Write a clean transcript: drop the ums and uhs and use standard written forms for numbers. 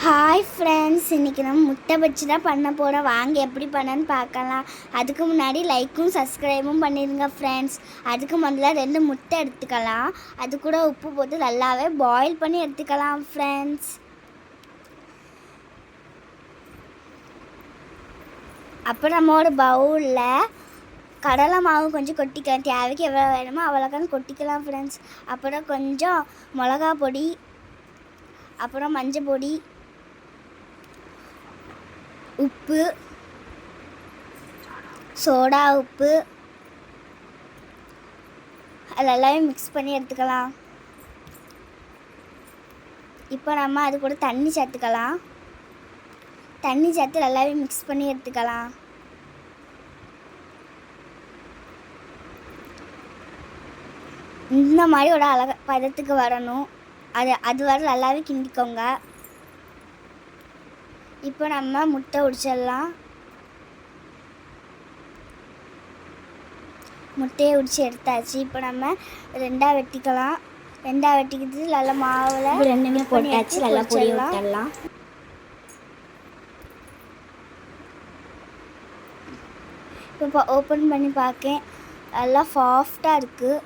Hi friends, இன்றைக்கி நம்ம முட்டை வச்சு தான் பண்ண போகிறோம். வாங்க எப்படி பண்ணன்னு பார்க்கலாம். அதுக்கு முன்னாடி லைக்கும் சப்ஸ்கிரைபும் பண்ணிடுங்க ஃப்ரெண்ட்ஸ். அதுக்கு முதல்ல 2 முட்டை எடுத்துக்கலாம். அது கூட உப்பு போட்டு நல்லாவே பாயில் பண்ணி எடுத்துக்கலாம் ஃப்ரெண்ட்ஸ். அப்போ நம்ம ஒரு பவுலில் கடலை மாவு கொஞ்சம் கொட்டிக்கலாம். தேவைக்கு எவ்வளோ வேணுமோ அவ்வளோக்கான்னு கொட்டிக்கலாம் ஃப்ரெண்ட்ஸ். அப்புறம் கொஞ்சம் மிளகா பொடி, அப்புறம் மஞ்சள் பொடி, உப்பு, சோடா உப்பு அதெல்லாம் மிக்ஸ் பண்ணி எடுத்துக்கலாம். இப்போ நம்ம அது கூட தண்ணி சேர்த்துக்கலாம். தண்ணி சேர்த்து நல்லாவே மிக்ஸ் பண்ணி எடுத்துக்கலாம். இந்த மாதிரி ஒரு அழகா பதத்துக்கு வரணும். அது வர நல்லாவே கிண்டிக்கோங்க. இப்போ நம்ம முட்டை உடிச்சிடலாம். முட்டையை உடிச்சு எடுத்தாச்சு. இப்போ நம்ம 2ஆக வெட்டிக்கலாம். 2ஆக வெட்டிக்கிட்டு நல்லா மாவில் ரெண்டுமே போட்டாச்சு. நல்லா பொடி விட்டுடலாம். இப்போ ஓப்பன் பண்ணி பார்க்கேன். நல்லா சாஃப்டாக இருக்குது.